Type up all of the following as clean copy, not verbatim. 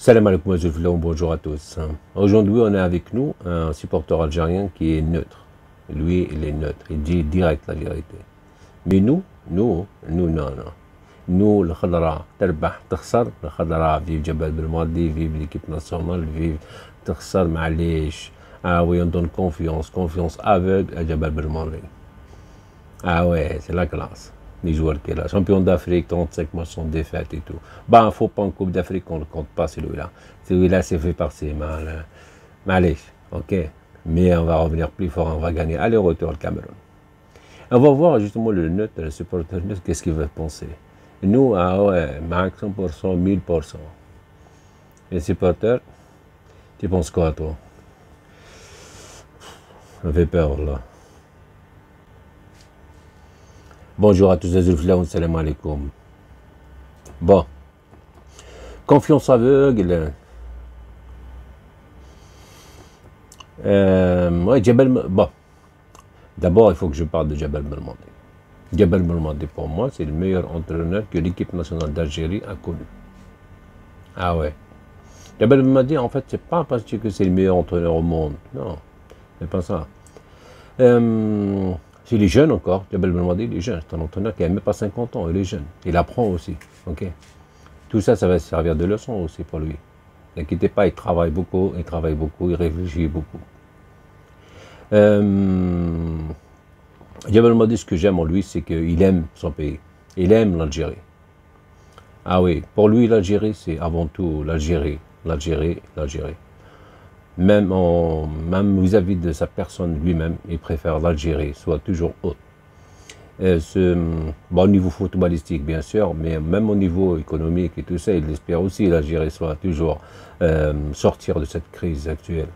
Salam alaikum wa bonjour à tous. Aujourd'hui, on est avec nous un supporter algérien qui est neutre. Lui, il est neutre, il dit direct la vérité. Mais nous, non, non. Nous, le Khadra, تربح تخسر, le Khadra, vive Jabal Belmadi, vive l'équipe nationale, vive تخسر معليش. Ah oui, on donne confiance aveugle à Jabal Belmadi. Ah ouais, c'est la classe. Les joueurs qui est là. Champion d'Afrique, 35 matchs sans défaite et tout. Bah, faut pas en Coupe d'Afrique, on ne le compte pas celui-là. Celui-là, c'est fait par ses mains. Allez, ok. Mais on va revenir plus fort, on va gagner. Allez, retour au Cameroun. On va voir justement le neutre, le supporter neutre, qu'est-ce qu'il va penser. Nous, ah ouais, max 100%, 1000%. Les supporters, tu penses quoi, toi? Ça fait peur, là. Bonjour à tous les Zulflaoun, salam alaikum. Bon, confiance aveugle. Ouais, bon, d'abord, il faut que je parle de Jabal Belmadi. Jabal Belmadi, pour moi, c'est le meilleur entraîneur que l'équipe nationale d'Algérie a connu. Ah ouais. Jabal Belmadi, en fait, c'est pas parce que c'est le meilleur entraîneur au monde. Non, c'est pas ça. C'est les jeunes encore, Jabal Belmadi, il est jeune. C'est un entraîneur qui n'a même pas 50 ans, il est jeune. Il apprend aussi. Ok. Tout ça, ça va servir de leçon aussi pour lui. N'inquiétez pas, il travaille beaucoup, il réfléchit beaucoup. Jabal Belmadi, ce que j'aime en lui, c'est qu'il aime son pays. Il aime l'Algérie. Ah oui, pour lui, l'Algérie, c'est avant tout l'Algérie. Même vis-à-vis de sa personne lui-même, il préfère l'Algérie, soit toujours haute. Bon, au niveau footballistique, bien sûr, mais même au niveau économique et tout ça, il espère aussi que l'Algérie soit toujours sortir de cette crise actuelle.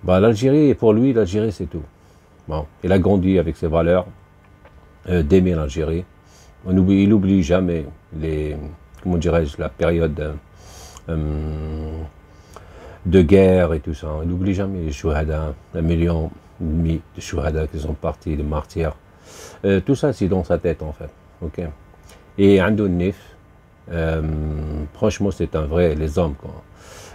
Bah, l'Algérie, pour lui, l'Algérie, c'est tout. Bon, il a grandi avec ses valeurs d'aimer l'Algérie. Il n'oublie jamais comment dirais-je, la période de guerre et tout ça. Il n'oublie jamais les chouhada, 1,5 million de chouhada qui sont partis, les martyrs. Tout ça, c'est dans sa tête, en fait. Ok. Et Ando Nif, franchement, c'est un vrai, les hommes, quoi.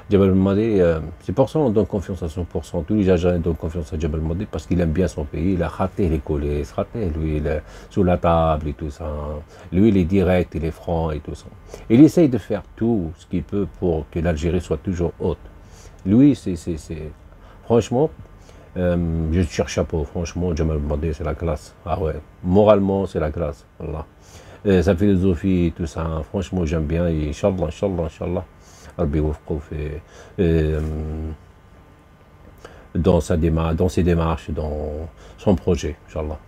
Jabal Belmadi, c'est pour ça qu'on donne confiance à 100%. Tous les Algériens donnent confiance à Jabal Belmadi parce qu'il aime bien son pays. Il a raté les collés, lui, il est sous la table et tout ça. Lui, il est direct, il est franc et tout ça. Il essaye de faire tout ce qu'il peut pour que l'Algérie soit toujours haute. Lui, franchement, je tire chapeau. Franchement, Jabal Belmadi, c'est la classe. Ah ouais, moralement, c'est la classe. Voilà. Sa philosophie et tout ça, franchement, j'aime bien. Et Inch'Allah. Dans ses démarches, dans son projet, Inch'Allah.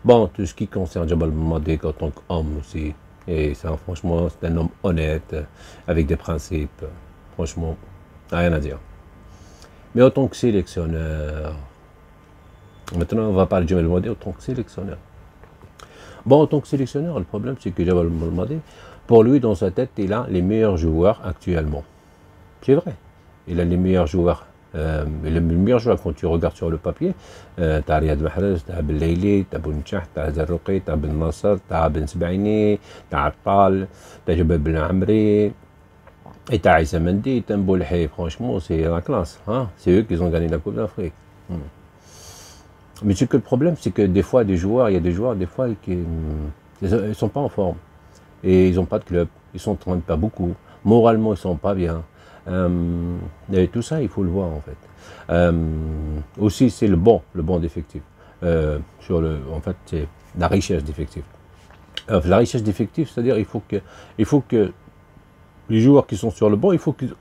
Bon, tout ce qui concerne Jabal Belmadi en tant qu'homme aussi, et ça, franchement, c'est un homme honnête, avec des principes, franchement, rien à dire. Mais en tant que sélectionneur, maintenant on va parler de Jabal Belmadi en tant que sélectionneur. Bon, en tant que sélectionneur, le problème c'est que Jabal Belmadi, pour lui, dans sa tête, il a les meilleurs joueurs actuellement. C'est vrai. Il a les meilleurs joueurs. Le meilleur joueur quand tu regardes sur le papier, tu as Riyad Mahrez, tu as Belaili, tu as Bounchah, tu as Zarrouqi, tu as Ben Nasser, tu as Ben Sebaini, tu as Attal, tu as Jabal Ben Amri, et tu as Issa Mendy, tu as Mboulhi. Franchement, c'est la classe. Hein? C'est eux qui ont gagné la Coupe d'Afrique. Mais c'est que le problème, c'est que des fois, il y a des joueurs, des fois, qui ne sont pas en forme. Et ils n'ont pas de club, ils ne s'entraînent pas beaucoup, moralement ils ne sont pas bien. Et tout ça, il faut le voir en fait. Aussi, c'est le bon d'effectifs. En fait, c'est la richesse d'effectifs. La richesse d'effectifs, c'est-à-dire il faut que les joueurs qui sont sur le banc, il faut qu'ils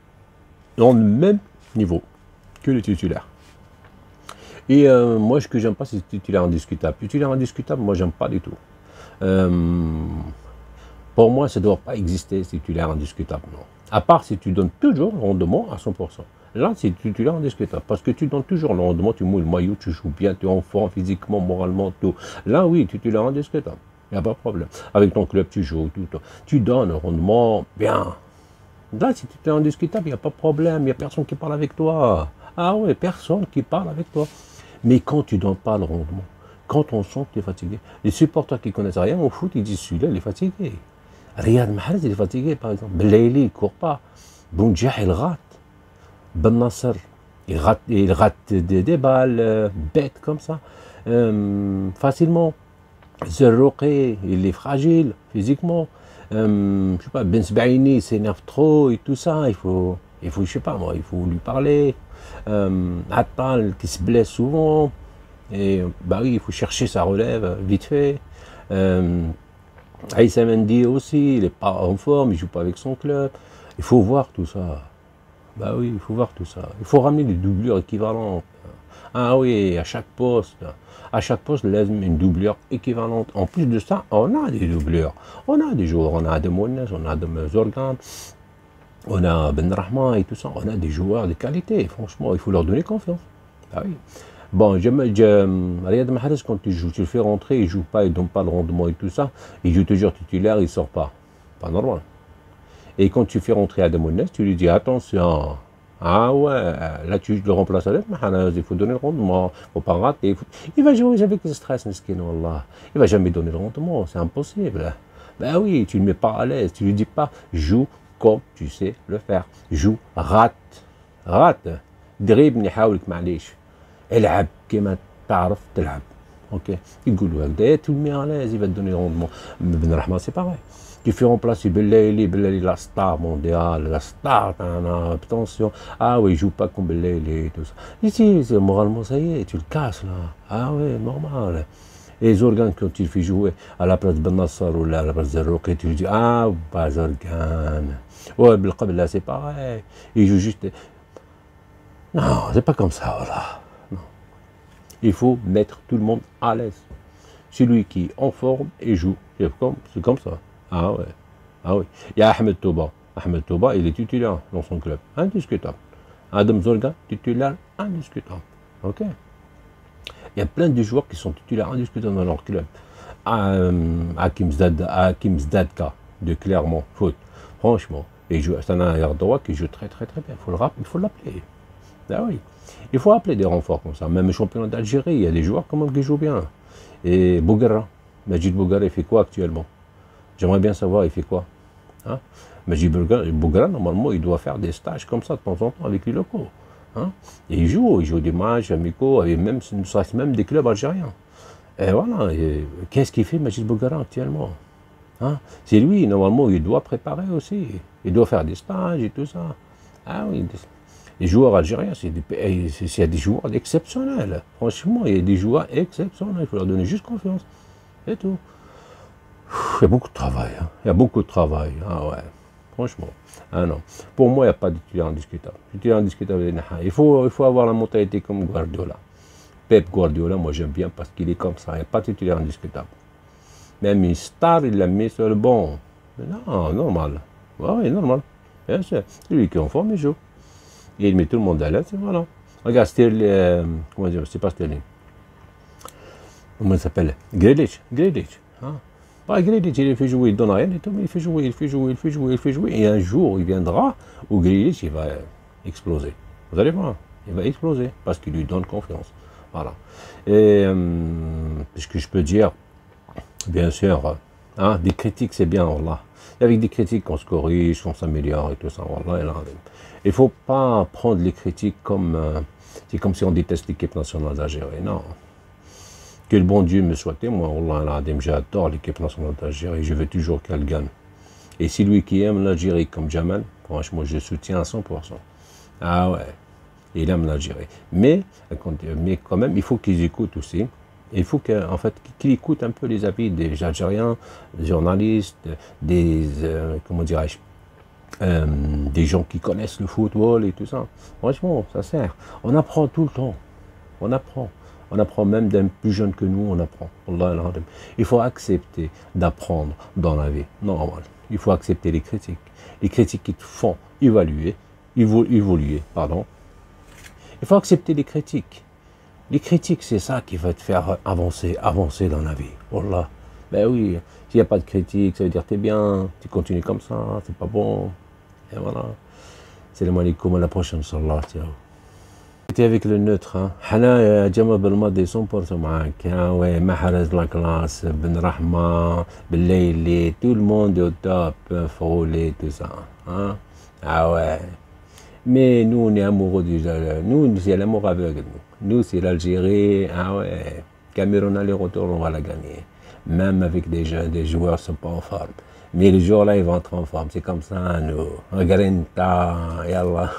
ont le même niveau que les titulaires. Et moi, ce que j'aime pas, c'est les titulaires indiscutables. Les titulaires indiscutables, moi, j'aime pas du tout. Pour moi, ça ne doit pas exister, titulaire indiscutable, non. À part si tu donnes toujours le rendement à 100%. Là, c'est titulaire indiscutable. Parce que tu donnes toujours le rendement, tu mouilles le maillot, tu joues bien, tu es en forme physiquement, moralement, tout. Là, oui, titulaire indiscutable. Il n'y a pas de problème. Avec ton club, tu joues, tout. Tu donnes le rendement bien. Là, si titulaire indiscutable, il n'y a pas de problème. Il n'y a personne qui parle avec toi. Ah oui, personne qui parle avec toi. Mais quand tu ne donnes pas le rendement, quand on sent que tu es fatigué, les supporters qui ne connaissent rien au foot, ils disent celui-là, il est fatigué. Riyad Mahrez, il est fatigué, par exemple. Belaili, il ne court pas. Bounjah, il rate. Ben Nasser, il rate des balles bêtes comme ça, facilement. Zerrouqi, il est fragile physiquement. Je sais pas, Ben Sbaini s'énerve trop et tout ça. Je sais pas moi, il faut lui parler. Attal qui se blesse souvent. Et bah oui, il faut chercher sa relève vite fait. Aïssa Mendy aussi, il n'est pas en forme, il joue pas avec son club. Il faut voir tout ça. Bah oui, il faut voir tout ça. Il faut ramener des doublures équivalentes. Ah oui, à chaque poste, une doublure équivalente. En plus de ça, on a des doublures. On a des joueurs, on a Adem Ounes, on a Adem Zorgan, on a Ben Rahma et tout ça. On a des joueurs de qualité. Franchement, il faut leur donner confiance. Ah oui. Bon, Riyad Mahrez, quand tu joues, tu le fais rentrer, il ne joue pas, il ne donne pas le rendement et tout ça. Il joue toujours titulaire, il ne sort pas. Pas normal. Et quand tu fais rentrer Adem Ounes, tu lui dis attention. Ah ouais, là tu le remplaces avec Mahrez, il faut donner le rendement, il ne faut pas rater. Il va jouer avec le stress, mesquin, wallah. Il ne va jamais donner le rendement, c'est impossible. Ben oui, tu ne le mets pas à l'aise, tu ne lui dis pas joue comme tu sais le faire. Joue, rate. دريبني حاولك معليش. العب كما تعرف تلعب. Ok. يقولوا هكذا tu le mets à l'aise, il va te donner le rendement. Ben Rahma, c'est pareil. Tu fais remplacer Bellaili, la star mondiale, la star, attention. Ah oui, il joue pas comme Bellaili, tout ça. Ici, moralement, ça y est, tu le casses là. Ah oui, normal. Et Zorgan, quand il fait jouer à la place de Ben Nasser ou à la place de Zerrouqi, tu lui dis ah, pas Zorgan. Ouais, Belqab, là, c'est pareil. Il joue juste. Non, c'est pas comme ça, voilà. Non. Il faut mettre tout le monde à l'aise. Celui qui est en forme et joue. C'est comme ça. Ah ouais. Ah oui. Il y a Ahmed Touba. Ahmed Touba, il est titulaire dans son club. Indiscutable. Adem Zorgan, titulaire indiscutable. Ok. Il y a plein de joueurs qui sont titulaires indiscutables dans leur club. Hakim Zdadka de Clermont Foot. Franchement, il joue. C'est un arrière droit qui joue très très très bien. Il faut l'appeler. Ah oui. Il faut appeler des renforts comme ça. Même le championnat d'Algérie, il y a des joueurs quand même qui jouent bien. Et Bouguera. Majid Bouguera, il fait quoi actuellement? J'aimerais bien savoir, il fait quoi, hein? Majid Bouguera, normalement, il doit faire des stages comme ça de temps en temps avec les locaux. Hein? Et il joue des matchs amicaux, avec même des clubs algériens. Et voilà, qu'est-ce qu'il fait Majid Bouguera actuellement, hein? C'est lui, normalement, il doit préparer aussi. Il doit faire des stages et tout ça. Ah oui, les joueurs algériens, c'est des joueurs exceptionnels. Franchement, il y a des joueurs exceptionnels. Il faut leur donner juste confiance. C'est tout. Il y a beaucoup de travail. Hein. Il y a beaucoup de travail. Ah ouais. Franchement. Ah non. Pour moi, il n'y a pas de titulaire indiscutable. Titulaire indiscutable, il faut avoir la mentalité comme Guardiola. Pep Guardiola, moi j'aime bien parce qu'il est comme ça. Il n'y a pas de titulaire indiscutable. Même une star, il l'a mis sur le banc. Non, normal. Oui, normal. Bien sûr. C'est lui qui est en forme, il joue. Et il met tout le monde à l'aise, et voilà. Regarde, Sterling, comment dire, c'est pas Sterling. Comment il s'appelle? Grealish. Hein? Pas Grealish, il fait jouer, il donne rien et tout, mais il fait jouer. Et un jour, il viendra où Grealish, il va exploser. Vous allez voir, il va exploser parce qu'il lui donne confiance. Voilà. Et puisque je peux dire, bien sûr, hein, des critiques, c'est bien, voilà. Et avec des critiques, on se corrige, on s'améliore et tout ça, voilà. Il ne faut pas prendre les critiques comme c'est comme si on déteste l'équipe nationale d'Algérie. Non. Que le bon Dieu me soit témoin. Wallah, j'adore l'équipe nationale d'Algérie. Je veux toujours qu'elle gagne. Et si lui qui aime l'Algérie comme Jamal, franchement, je soutiens à 100%. Ah ouais. Il aime l'Algérie. Mais quand même, il faut qu'ils écoutent aussi. Il faut qu'il écoute un peu les avis des Algériens, des journalistes, comment dirais-je, des gens qui connaissent le football et tout ça. Franchement, ça sert. On apprend tout le temps. On apprend. On apprend même d'un plus jeune que nous, on apprend. Il faut accepter d'apprendre dans la vie. Normal. Il faut accepter les critiques. Les critiques qui te font évoluer, pardon. Il faut accepter les critiques. Les critiques, c'est ça qui va te faire avancer dans la vie. Wallah. Ben oui, s'il n'y a pas de critique, ça veut dire que tu es bien, tu continues comme ça, c'est pas bon. Et voilà. Salam alaikum, à la prochaine, Inch'Allah. J'étais avec le neutre. Hana Jamal Belmadi 100% معاك. Ouais, Mahrez la classe, Ben Rahma, Bellaili, tout le monde est au top, Froulé, tout ça. Hein? Ah ouais. Mais nous, on est amoureux du jeu. Nous, c'est l'amour aveugle. Nous, c'est l'Algérie. Ah ouais. Cameroun aller-retour, on va la gagner. Même avec des jeunes, des joueurs ne sont pas en forme. Mais les joueurs là, ils vont être en forme. C'est comme ça, nous. Grinta, yallah.